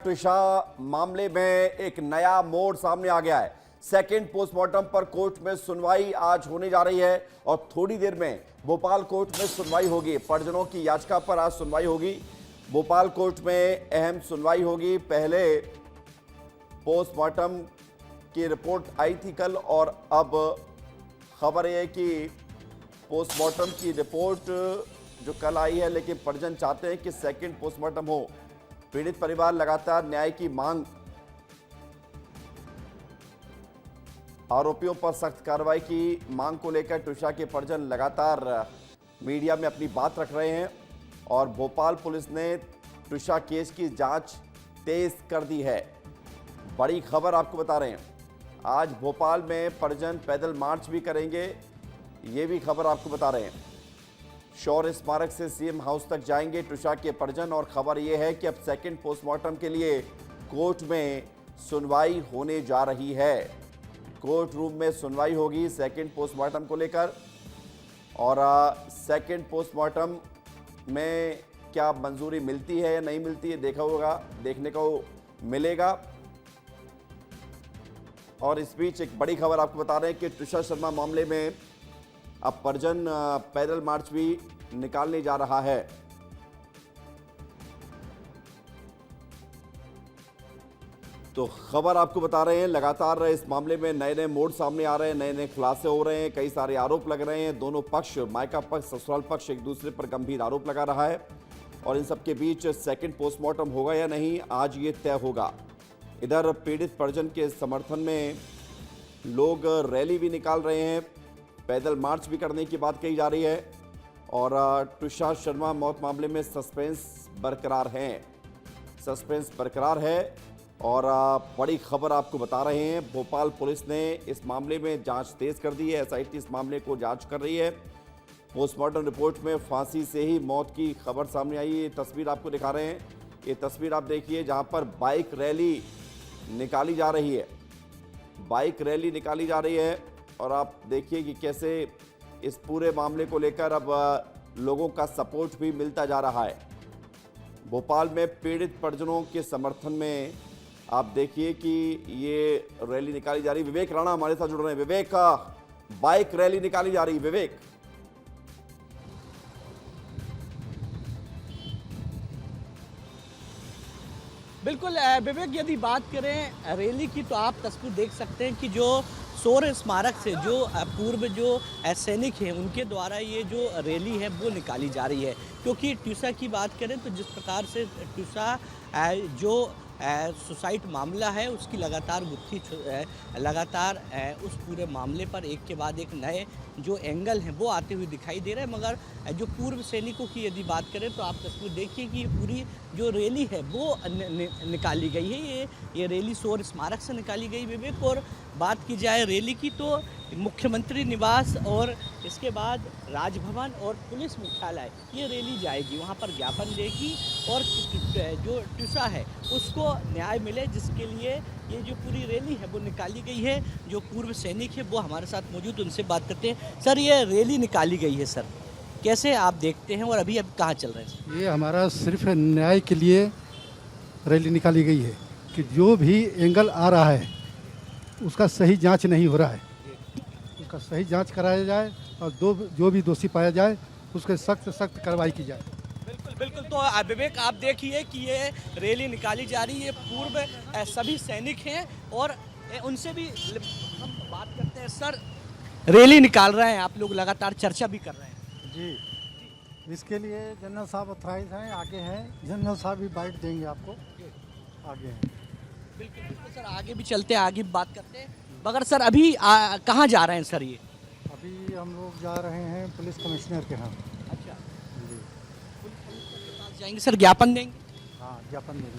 ट्विशा मामले में एक नया मोड़ सामने आ गया है। सेकंड पोस्टमार्टम पर कोर्ट में सुनवाई आज होने जा रही है और थोड़ी देर में भोपाल कोर्ट में सुनवाई होगी। परिजनों की याचिका पर आज सुनवाई होगी। भोपाल कोर्ट में अहम सुनवाई होगी। पहले पोस्टमार्टम की रिपोर्ट आई थी कल और अब खबर यह है कि पोस्टमार्टम की रिपोर्ट जो कल आई है, लेकिन परिजन चाहते हैं कि सेकंड पोस्टमार्टम हो। पीड़ित परिवार लगातार न्याय की मांग, आरोपियों पर सख्त कार्रवाई की मांग को लेकर ट्विशा के परिजन लगातार मीडिया में अपनी बात रख रहे हैं और भोपाल पुलिस ने ट्विशा केस की जांच तेज कर दी है। बड़ी खबर आपको बता रहे हैं, आज भोपाल में परिजन पैदल मार्च भी करेंगे, ये भी खबर आपको बता रहे हैं। शौर्य स्मारक से सीएम हाउस तक जाएंगे ट्विशा के परिजन और खबर यह है कि अब सेकंड पोस्टमार्टम के लिए कोर्ट में सुनवाई होने जा रही है। कोर्ट रूम में सुनवाई होगी सेकंड पोस्टमार्टम को लेकर और सेकंड पोस्टमार्टम में क्या मंजूरी मिलती है या नहीं मिलती है देखने को मिलेगा। और इस बीच एक बड़ी खबर आपको बता रहे हैं कि ट्विशा शर्मा मामले में अब परिजन पैदल मार्च भी निकालने जा रहा है। तो खबर आपको बता रहे हैं, लगातार इस मामले में नए नए मोड़ सामने आ रहे हैं, नए नए खुलासे हो रहे हैं, कई सारे आरोप लग रहे हैं। दोनों पक्ष, मायका पक्ष, ससुराल पक्ष एक दूसरे पर गंभीर आरोप लगा रहा है और इन सबके बीच सेकंड पोस्टमार्टम होगा या नहीं, आज ये तय होगा। इधर पीड़ित परिजन के समर्थन में लोग रैली भी निकाल रहे हैं, पैदल मार्च भी करने की बात कही जा रही है और ट्विशा शर्मा मौत मामले में सस्पेंस बरकरार है और बड़ी खबर आपको बता रहे हैं, भोपाल पुलिस ने इस मामले में जांच तेज कर दी है। एसआईटी इस मामले को जांच कर रही है। पोस्टमार्टम रिपोर्ट में फांसी से ही मौत की खबर सामने आई। ये तस्वीर आपको दिखा रहे हैं, ये तस्वीर आप देखिए जहां पर बाइक रैली निकाली जा रही है और आप देखिए कि कैसे इस पूरे मामले को लेकर अब लोगों का सपोर्ट भी मिलता जा रहा है। भोपाल में पीड़ित परिजनों के समर्थन में आप देखिए कि ये रैली निकाली जा रही है। विवेक राणा हमारे साथ जुड़ रहे हैं। विवेक, बाइक रैली निकाली जा रही है। विवेक, बिल्कुल विवेक, यदि बात करें रैली की तो आप तस्वीर देख सकते हैं कि जो शौर्य स्मारक से जो पूर्व जो सैनिक हैं उनके द्वारा ये जो रैली है वो निकाली जा रही है। क्योंकि ट्विशा की बात करें तो जिस प्रकार से ट्विशा जो सुसाइड मामला है उसकी लगातार उस पूरे मामले पर एक के बाद एक नए जो एंगल हैं वो आते हुए दिखाई दे रहे हैं। मगर जो पूर्व सैनिकों की यदि बात करें तो आप तस्वीर देखिए कि पूरी जो रैली है वो निकाली गई है। ये रैली शौर्य स्मारक से निकाली गई विवेक। और बात की जाए रैली की तो मुख्यमंत्री निवास और इसके बाद राजभवन और पुलिस मुख्यालय ये रैली जाएगी, वहाँ पर ज्ञापन देगी और जो ट्विशा है उसको न्याय मिले, जिसके लिए ये जो पूरी रैली है वो निकाली गई है। जो पूर्व सैनिक है वो हमारे साथ मौजूद, उनसे बात करते हैं। सर, ये रैली निकाली गई है, सर कैसे आप देखते हैं और अभी कहाँ चल रहे हैं? ये हमारा सिर्फ न्याय के लिए रैली निकाली गई है कि जो भी एंगल आ रहा है उसका सही जांच नहीं हो रहा है, उसका सही जांच कराया जाए और जो भी दोषी पाया जाए उसके सख्त कार्रवाई की जाए। बिल्कुल। तो विवेक, आप देखिए कि ये रैली निकाली जा रही है, पूर्व सभी सैनिक हैं और उनसे भी हम बात करते हैं। सर, रैली निकाल रहे हैं आप लोग, लगातार चर्चा भी कर रहे हैं। जी, इसके लिए जनरल साहब ऑथराइज हैं, आगे हैं, जनरल साहब भी बाइट देंगे आपको, आगे हैं। बिल्कुल सर, आगे भी चलते हैं, आगे भी बात करते हैं। मगर सर अभी कहाँ जा रहे हैं सर? ये अभी हम लोग जा रहे हैं पुलिस कमिश्नर के यहाँ। अच्छा जी, पुलिस कमिश्नर के पास जाएंगे सर, ज्ञापन देंगे? हाँ, ज्ञापन देंगे।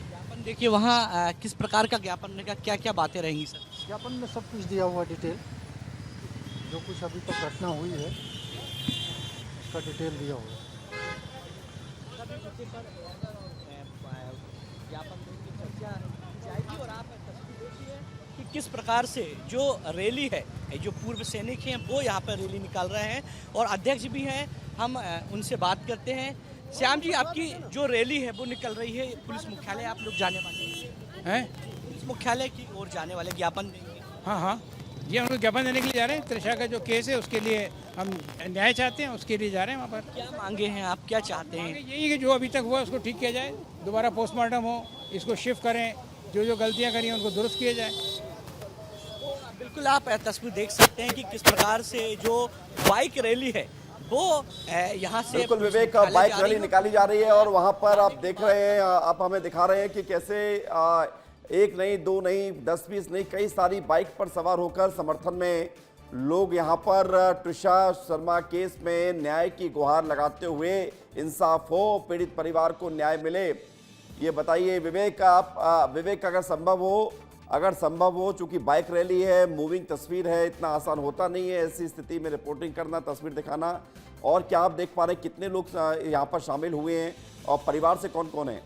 ज्ञापन देखिए, वहाँ किस प्रकार का ज्ञापन देगा, क्या क्या बातें रहेंगी सर? ज्ञापन में सब कुछ दिया हुआ डिटेल, जो कुछ अभी तक घटना हुई है उसका डिटेल दिया हुआ है। ज्ञापन देंगे, चर्चा जाएगी और आप तस्वीर देखिए कि किस प्रकार से जो रैली है, जो पूर्व सैनिक हैं वो यहाँ पर रैली निकाल रहे हैं और अध्यक्ष भी हैं। हम उनसे बात करते हैं। श्याम जी, आपकी जो रैली है वो निकल रही है पुलिस मुख्यालय, आप लोग जाने वाले हैं। पुलिस मुख्यालय की ओर जाने वाले, ज्ञापन देंगे। हाँ हाँ, ये हम लोग ज्ञापन देने के लिए जा रहे हैं। त्रिशा का जो केस है उसके लिए हम न्याय चाहते हैं, उसके लिए जा रहे हैं वहाँ पर। क्या मांगे हैं आप, क्या चाहते हैं? यही है कि जो अभी तक हुआ उसको ठीक किया जाए, दोबारा पोस्टमार्टम हो, इसको शिफ्ट करें, जो जो गलतियाँ करी हैं उनको दुरुस्त किया जाए। बिल्कुल, आप तस्वीर देख सकते हैं कि किस प्रकार से जो बाइक रैली है वो यहाँ से बिल्कुल पुलिस विवेक, मुख्यालय बाइक जा रही रैली है। निकाली जा रही है और वहां पर आप देख रहे हैं, आप हमें दिखा रहे हैं कि कैसे एक नहीं, दो नहीं, 10-20 नहीं, कई सारी बाइक पर सवार होकर समर्थन में लोग यहां पर ट्रिशा शर्मा केस में न्याय की गुहार लगाते हुए इंसाफ हो, पीड़ित परिवार को न्याय मिले। ये बताइए विवेक, आप विवेक अगर संभव हो, चूंकि बाइक रैली है, मूविंग तस्वीर है, इतना आसान होता नहीं है ऐसी स्थिति में रिपोर्टिंग करना, तस्वीर दिखाना, और क्या आप देख पा रहे हैं कितने लोग यहाँ पर शामिल हुए हैं और परिवार से कौन कौन है?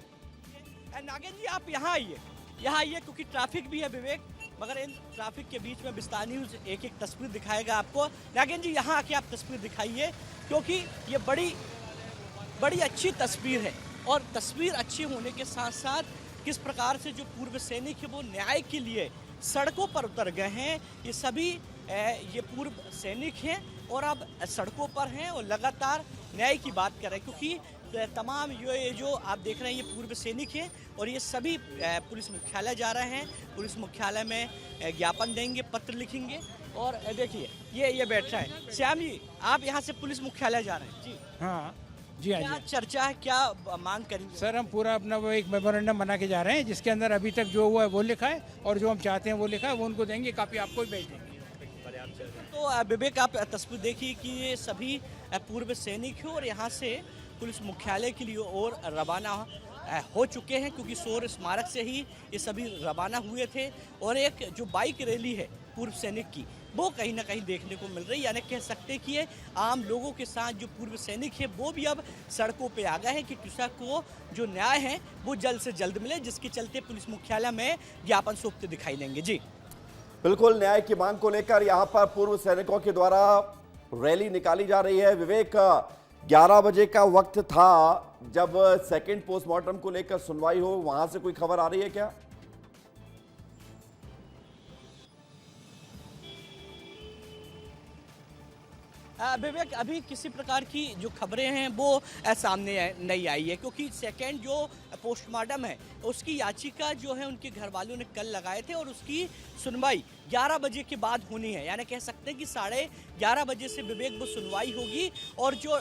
नागेंद्र जी, आप यहाँ आइए क्योंकि ट्रैफिक भी है विवेक, मगर इन ट्रैफिक के बीच में विस्तार न्यूज एक एक तस्वीर दिखाएगा आपको। नागेंद्र जी, यहाँ आके आप तस्वीर दिखाइए क्योंकि ये बड़ी अच्छी तस्वीर है, और तस्वीर अच्छी होने के साथ साथ किस प्रकार से जो पूर्व सैनिक है वो न्याय के लिए सड़कों पर उतर गए हैं। ये सभी ये पूर्व सैनिक हैं और अब सड़कों पर हैं और लगातार न्याय की बात कर रहे हैं, क्योंकि तमाम ये जो आप देख रहे हैं ये पूर्व सैनिक हैं और ये सभी पुलिस मुख्यालय जा रहे हैं। पुलिस मुख्यालय में ज्ञापन देंगे, पत्र लिखेंगे, और देखिए ये बैठ रहा है। श्याम जी, आप यहाँ से पुलिस मुख्यालय जा रहे हैं? जी हाँ जी, हाँ क्या जी चर्चा है, क्या मांग करेंगे? सर, हम पूरा अपना वो एक मेमोरेंडम बना के जा रहे हैं, जिसके अंदर अभी तक जो हुआ है वो लिखा है और जो हम चाहते हैं वो लिखा है, वो उनको देंगे, कापी आपको भी भेज देंगे। तो विवेक, आप तस्वीर देखिए कि ये सभी पूर्व सैनिक हैं और यहाँ से पुलिस मुख्यालय के लिए और रवाना हो चुके हैं, क्योंकि शौर्य स्मारक से ही ये सभी रवाना हुए थे। और एक जो बाइक रैली है पूर्व सैनिक की, वो कहीं ना कहीं देखने को मिल रही है, यानी कह सकते हैं कि ये आम लोगों के साथ जो पूर्व सैनिक है वो भी अब सड़कों पे आ गए हैं कि ट्रिशा को जो न्याय है वो जल्द से जल्द मिले, जिसके चलते पुलिस मुख्यालय में ज्ञापन सौंपते दिखाई देंगे। जी बिल्कुल, न्याय की मांग को लेकर यहाँ पर पूर्व सैनिकों के द्वारा रैली निकाली जा रही है। विवेक, 11 बजे का वक्त था जब सेकंड पोस्टमार्टम को लेकर सुनवाई हो, वहां से कोई खबर आ रही है क्या? विवेक, अभी किसी प्रकार की जो खबरें हैं वो सामने नहीं आई है, क्योंकि सेकंड जो पोस्टमार्टम है उसकी याचिका जो है उनके घर वालों ने कल लगाए थे और उसकी सुनवाई 11 बजे के बाद होनी है। यानी कह सकते हैं कि 11:30 बजे से विवेक वो सुनवाई होगी, और जो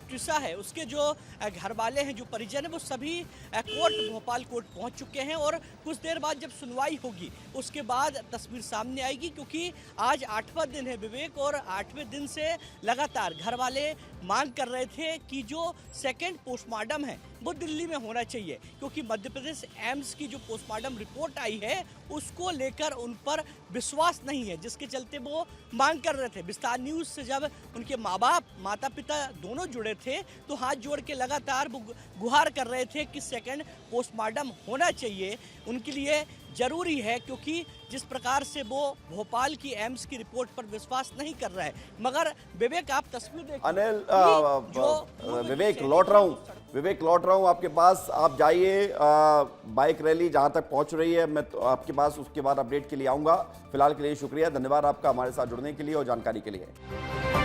ट्रिशा है उसके जो घर वाले हैं, जो परिजन है, वो सभी भोपाल कोर्ट पहुंच चुके हैं। और कुछ देर बाद जब सुनवाई होगी उसके बाद तस्वीर सामने आएगी, क्योंकि आज 8वां दिन है विवेक, और 8वें दिन से लगातार घर वाले मांग कर रहे थे कि जो सेकंड पोस्टमार्टम है वो दिल्ली में होना चाहिए, क्योंकि मध्य प्रदेश एम्स की जो पोस्टमार्टम रिपोर्ट आई है उसको लेकर उन पर विश्वास नहीं है, जिसके चलते वो मांग कर रहे थे। विस्तार न्यूज से जब उनके माता पिता दोनों जुड़े थे तो हाथ जोड़ के लगातार वो गुहार कर रहे थे कि सेकंड पोस्टमार्टम होना चाहिए, उनके लिए जरूरी है, क्योंकि जिस प्रकार से वो भोपाल की एम्स की रिपोर्ट पर विश्वास नहीं कर रहा है। मगर विवेक, आप तस्वीर देखिए। अनिल, विवेक लौट रहा हूं आपके पास, आप जाइए। बाइक रैली जहां तक पहुंच रही है मैं तो आपके पास उसके बाद अपडेट के लिए आऊंगा। फिलहाल के लिए शुक्रिया, धन्यवाद आपका हमारे साथ जुड़ने के लिए और जानकारी के लिए।